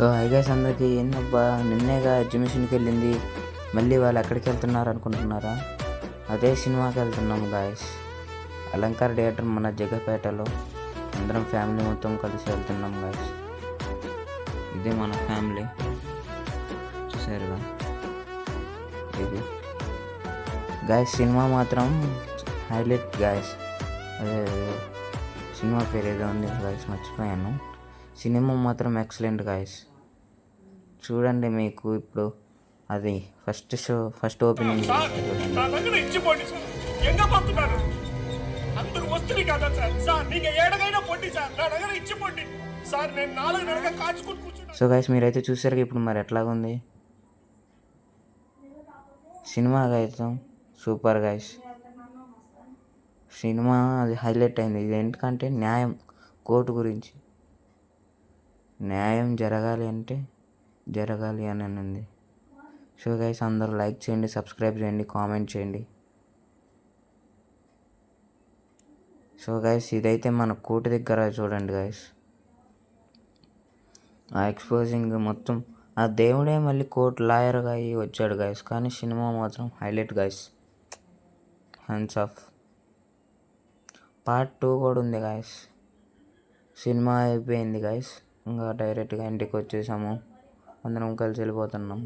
Hi guys అందరికీ ఏందబ్బా నిన్నేగా ఎగ్జిబిషన్కి వెళ్ళింది, మళ్ళీ వాళ్ళు ఎక్కడికి వెళ్తున్నారు అనుకుంటున్నారా? అదే సినిమాకి వెళ్తున్నాం గాయస్. అలంకార్ థియేటర్ మన జగపేటలో అందరం ఫ్యామిలీ మొత్తం కలిసి వెళ్తున్నాం గాయస్. ఇదే మన ఫ్యామిలీ, చూసారుగా ఇది గాయస్. సినిమా మాత్రం హైలైట్ గాయస్. అదే సినిమా పేరు ఏదో ఉంది గాయస్, మర్చిపోయాను. సినిమా మాత్రం ఎక్సలెంట్ గాయస్. చూడండి, మీకు ఇప్పుడు అది ఫస్ట్ ఓపెనింగ్ సో గైస్ మీరైతే చూసారు ఇప్పుడు మరి ఎట్లాగుంది cinema guys. Super guys. Cinema అది హైలైట్ అయింది. ఇది ఎందుకంటే న్యాయం, కోర్టు గురించి న్యాయం జరగాలి అంటే జరగాలి అని ఉంది. సో గైస్ అందరూ లైక్ చేయండి, సబ్స్క్రైబ్ చేయండి, కామెంట్ చేయండి. సో గైస్ ఇదైతే మన కోర్టు దగ్గర చూడండి గైస్. ఆ ఎక్స్పోజింగ్ మొత్తం ఆ దేవుడే మళ్ళీ కోర్టు లాయర్గా అయ్యి వచ్చాడు గైస్. కానీ సినిమా మాత్రం highlight guys. Hands of. Part 2 కూడా ఉంది గైస్. సినిమా అయిపోయింది గైస్, ఇంకా డైరెక్ట్గా ఇంటికి వచ్చేసాము, అందరం కలిసి వెళ్ళిపోతున్నాం.